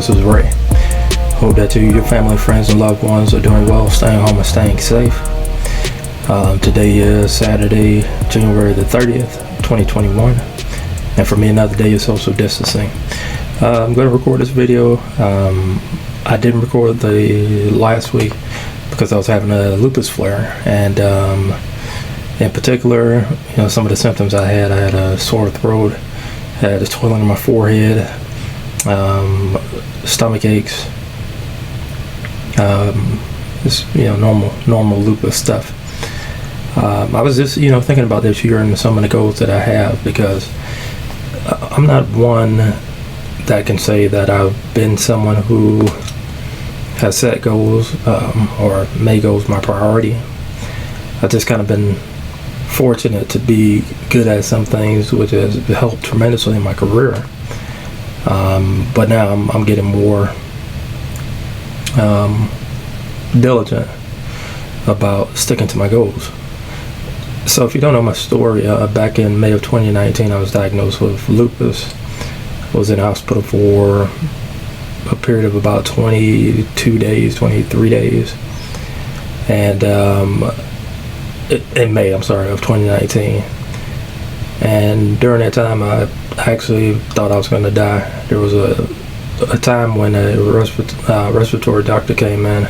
This is Ray. Hope that you, your family, friends, and loved ones are doing well, staying home and staying safe. Today is Saturday, January the 30th, 2021. And for me, another day of social distancing. I'm going to record this video. I didn't record the last week because I was having a lupus flare. And in particular, some of the symptoms I had a sore throat, had a swelling in my forehead, stomach aches, just normal lupus stuff. I was just thinking about this year and some of the goals that I have, because I'm not one that can say that I've been someone who has set goals or made goals my priority. I've just kind of been fortunate to be good at some things, which has helped tremendously in my career. But now I'm getting more diligent about sticking to my goals. So if you don't know my story, back in May of 2019, I was diagnosed with lupus. I was in the hospital for a period of about 23 days. And in May, of 2019. And during that time, I actually thought I was going to die. There was a time when a respiratory doctor came in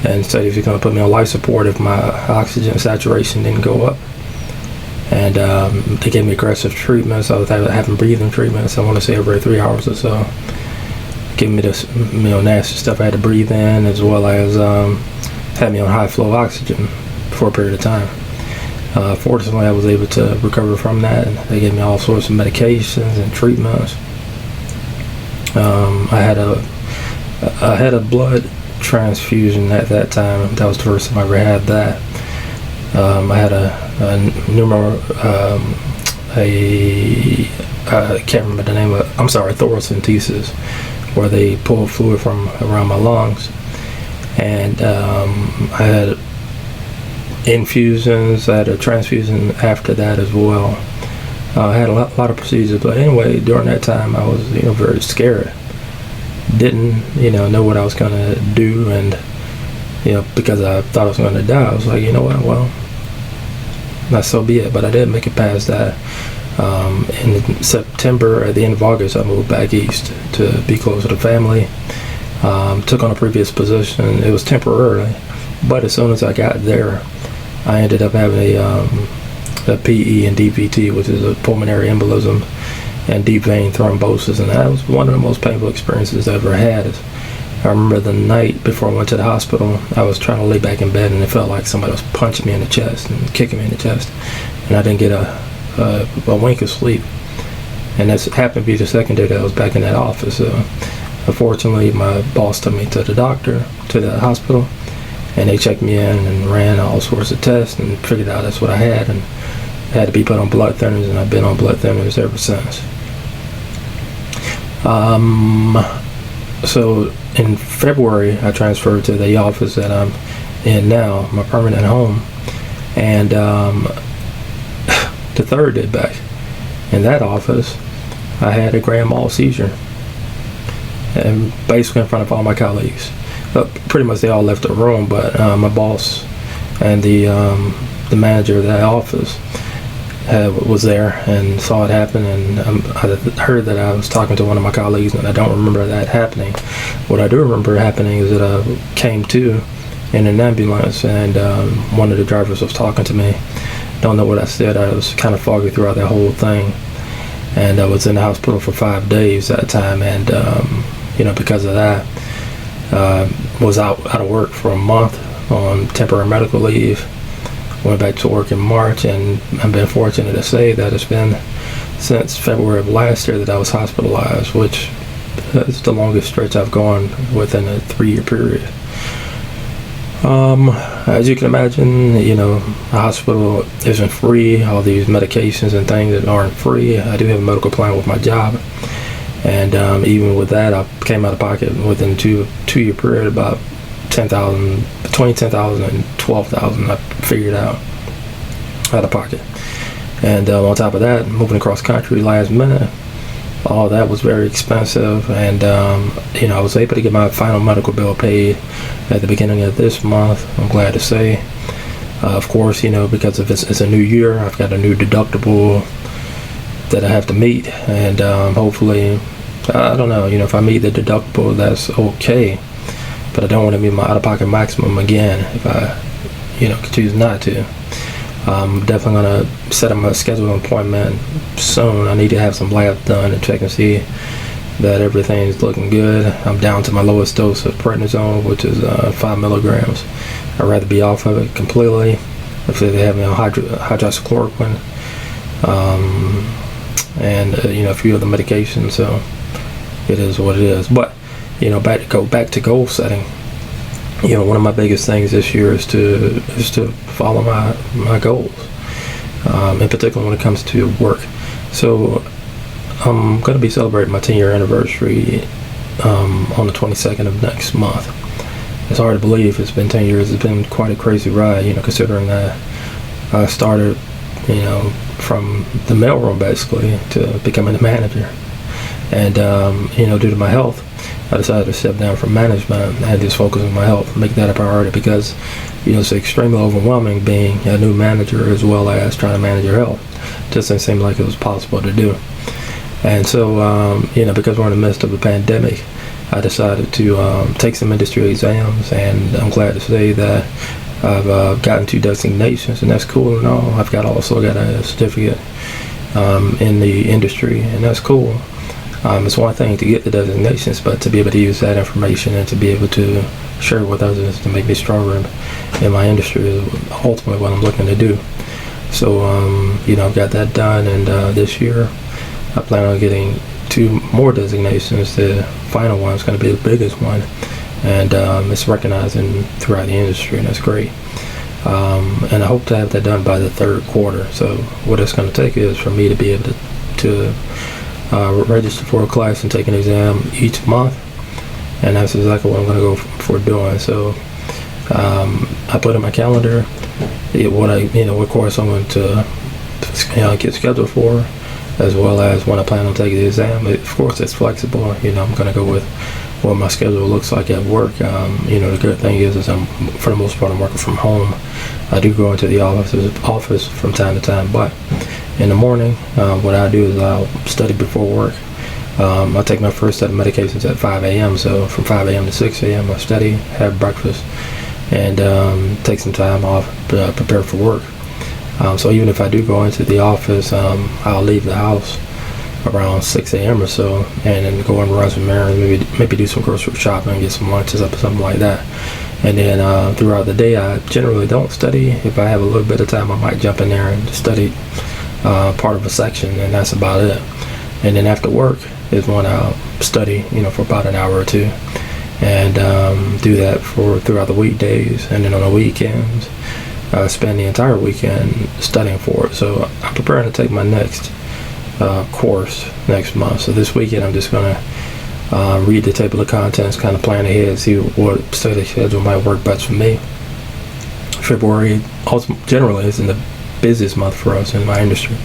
and said he was going to put me on life support if my oxygen saturation didn't go up. And they gave me aggressive treatments. I was having breathing treatments, I want to say every 3 hours or so. Giving me this nasty stuff I had to breathe in, as well as had me on high flow oxygen for a period of time. Fortunately, I was able to recover from that, and they gave me all sorts of medications and treatments. I had a blood transfusion at that time. That was the first time I ever had that. I had I can't remember the name of it. Thoracentesis, where they pull fluid from around my lungs. And I had infusions. I had a transfusion after that as well. I had a lot of procedures, but anyway, during that time I was very scared. Didn't know what I was gonna do, and because I thought I was gonna die, I was like, well, not so be it. But I did make it past that. In September, at the end of August, I moved back east to be closer to family. Took on a previous position. It was temporarily, but as soon as I got there, I ended up having a PE and DVT, which is a pulmonary embolism and deep vein thrombosis, and that was one of the most painful experiences I ever had. I remember the night before I went to the hospital, I was trying to lay back in bed, and it felt like somebody was punching me in the chest and kicking me in the chest, and I didn't get a wink of sleep. And this happened to be the second day that I was back in that office. Unfortunately, my boss took me to the hospital, and they checked me in and ran all sorts of tests and figured out that's what I had, and I had to be put on blood thinners, and I've been on blood thinners ever since. So in February, I transferred to the office that I'm in now, my permanent home, and the third day back in that office, I had a grand mal seizure, and basically in front of all my colleagues. Pretty much they all left the room, but my boss and the manager of that office was there and saw it happen. And I heard that I was talking to one of my colleagues, and I don't remember that happening. What I do remember happening is that I came to in an ambulance, and one of the drivers was talking to me. Don't know what I said. I was kind of foggy throughout that whole thing, and I was in the hospital for 5 days that time, and because of that, was out of work for a month on temporary medical leave. Went back to work in March, and I've been fortunate to say that it's been since February of last year that I was hospitalized, which is the longest stretch I've gone within a 3-year period. As you can imagine, a hospital isn't free. All these medications and things that aren't free. I do have a medical plan with my job, and even with that, I came out of pocket within two-year period about between $10,000 and $12,000. I figured out of pocket. And on top of that, moving across country last minute, all that was very expensive, and I was able to get my final medical bill paid at the beginning of this month. I'm glad to say. Of course, because of it's a new year, I've got a new deductible that I have to meet, and hopefully, I don't know, if I meet the deductible, that's okay, but I don't want to meet my out-of-pocket maximum again if I, could choose not to. I'm definitely going to set up my scheduled appointment soon. I need to have some labs done and check and see that everything's looking good. I'm down to my lowest dose of prednisone, which is 5 milligrams. I'd rather be off of it completely if they have hydroxychloroquine and a few other medications. So it is what it is. But back to goal setting. One of my biggest things this year is to follow my goals, in particular when it comes to work. So I'm going to be celebrating my 10-year anniversary on the 22nd of next month. It's hard to believe it's been 10 years. It's been quite a crazy ride, considering that I started, from the mailroom basically to becoming a manager. And, due to my health, I decided to step down from management and just focus on my health, make that a priority, because, it's extremely overwhelming being a new manager as well as trying to manage your health. Just didn't seem like it was possible to do. And so, because we're in the midst of a pandemic, I decided to take some industry exams, and I'm glad to say that I've gotten 2 designations, and that's cool and all. I've also got a certificate in the industry, and that's cool. It's one thing to get the designations, but to be able to use that information and to be able to share it with others to make me stronger in my industry is ultimately what I'm looking to do. So, I've got that done, and this year I plan on getting 2 more designations. The final one is going to be the biggest one, and it's recognized throughout the industry, and that's great. And I hope to have that done by the 3rd quarter. So what it's going to take is for me to be able to register for a class and take an exam each month, and that's exactly what I'm going to go for doing. So I put in my calendar what course I'm going to get scheduled for, as well as when I plan on taking the exam. Of course, it's flexible. I'm going to go with what my schedule looks like at work. The good thing is for the most part, I'm working from home. I do go into the office from time to time, but in the morning, what I do is I'll study before work. I'll take my first set of medications at 5 a.m. So from 5 a.m. to 6 a.m. I study, have breakfast, and take some time off, prepare for work. So even if I do go into the office, I'll leave the house around 6 a.m. or so, and then go and run some errands, maybe do some grocery shopping, get some lunches up or something like that. And then throughout the day, I generally don't study. If I have a little bit of time, I might jump in there and study part of a section, and that's about it. And then after work is when I'll study, for about an hour or 2, and do that throughout the weekdays, and then on the weekends, spend the entire weekend studying for it. So I'm preparing to take my next course next month. So this weekend I'm just going to read the table of contents, kind of plan ahead, see what study schedule might work best for me. February also generally isn't the busiest month for us in my industry,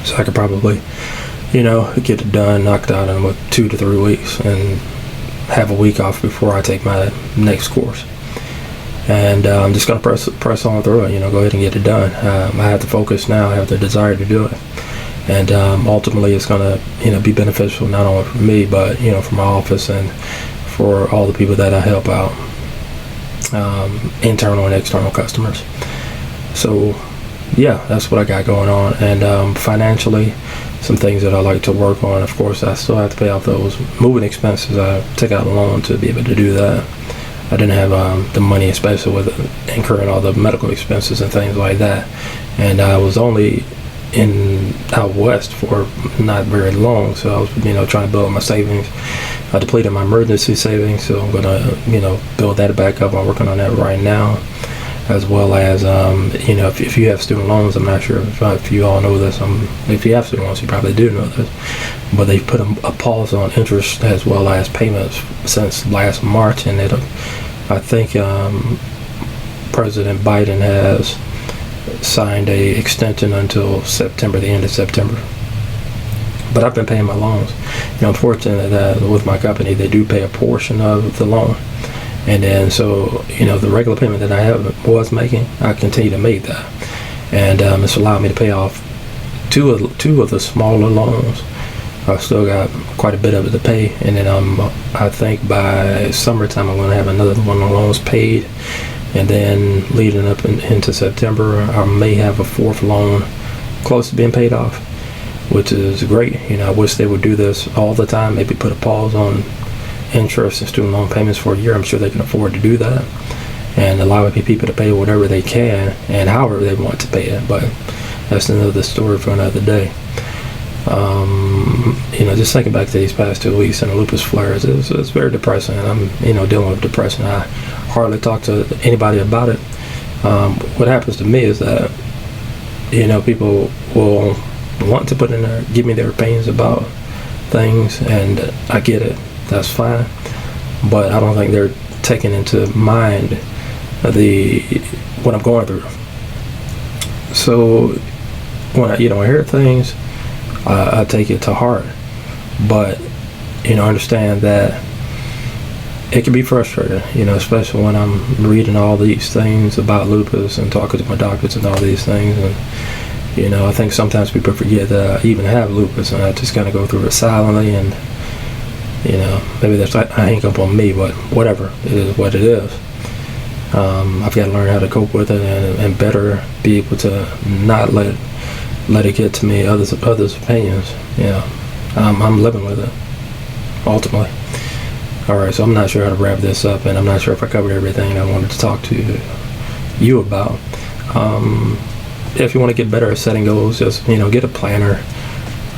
so I could probably get it done, knocked out in 2 to 3 weeks, and have a week off before I take my next course. And I'm just going to press on through it, go ahead and get it done. I have the focus now, I have the desire to do it, and ultimately it's going to be beneficial not only for me, but for my office and for all the people that I help out, internal and external customers. So yeah, that's what I got going on. And financially, some things that I like to work on. Of course, I still have to pay off those moving expenses. I took out a loan to be able to do that. I didn't have the money, especially with incurring all the medical expenses and things like that. And I was only out west for not very long, so I was trying to build my savings. I depleted my emergency savings, so I'm gonna build that back up. I'm working on that right now, as well as if you have student loans. I'm not sure if you all know this. If you have student loans, you probably do know this, but they've put a pause on interest as well as payments since last March, and I think President Biden has signed a extension until September, the end of September. But I've been paying my loans. Unfortunately, that with my company, they do pay a portion of the loan. And then, so, the regular payment that I was making, I continue to make that. And it's allowed me to pay off two of the smaller loans. I've still got quite a bit of it to pay. And then I think by summertime, I'm going to have another one of the loans paid. And then leading up into September, I may have a fourth loan close to being paid off, which is great. I wish they would do this all the time. Maybe put a pause on interest and student loan payments for a year. I'm sure they can afford to do that and allow people to pay whatever they can and however they want to pay it. But that's another story for another day. Just thinking back to these past 2 weeks and the lupus flares, it's very depressing. I'm, dealing with depression. I hardly talk to anybody about it. What happens to me is that, people will want to put in there, give me their opinions about things, and I get it. That's fine. But I don't think they're taking into mind what I'm going through. So when I hear things, I take it to heart. But understand that it can be frustrating, especially when I'm reading all these things about lupus and talking to my doctors and all these things. And I think sometimes people forget that I even have lupus, and I just kind of go through it silently. And maybe that's a hang up on me, but whatever, it is what it is. I've got to learn how to cope with it and better be able to not let it get to me, others' opinions. I'm living with it, ultimately. Alright, so I'm not sure how to wrap this up, and I'm not sure if I covered everything I wanted to talk to you about. If you want to get better at setting goals, just, get a planner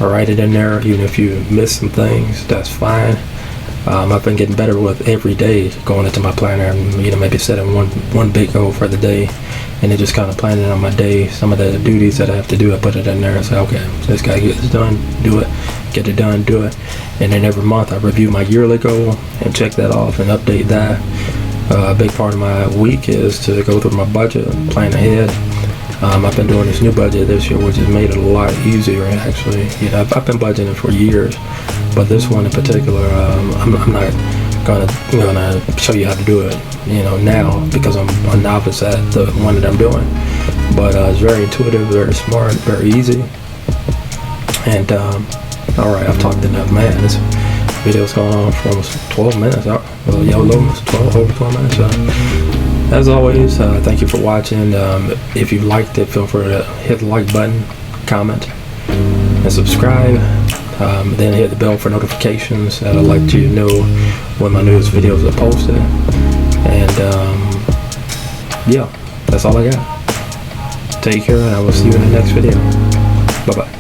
or write it in there. Even if you miss some things, that's fine. I've been getting better with every day going into my planner and, maybe setting one big goal for the day, and then just kind of planning on my day, some of the duties that I have to do. I put it in there and say, okay, so this guy gets this done, do it, get it done, do it. And then every month I review my yearly goal and check that off and update that. A big part of my week is to go through my budget and plan ahead. I've been doing this new budget this year, which has made it a lot easier, actually. I've been budgeting for years, but this one in particular, I'm not gonna show you how to do it, now, because I'm a novice at the one that I'm doing. But it's very intuitive, very smart, very easy. And all right, I've talked enough, man. This video's going on for almost 12 minutes. Almost over 12 minutes. As always, thank you for watching. If you liked it, feel free to hit the like button, comment, and subscribe. Then hit the bell for notifications. That'll let you know when my newest videos are posted. And yeah, that's all I got. Take care, and I will see you in the next video. Bye-bye.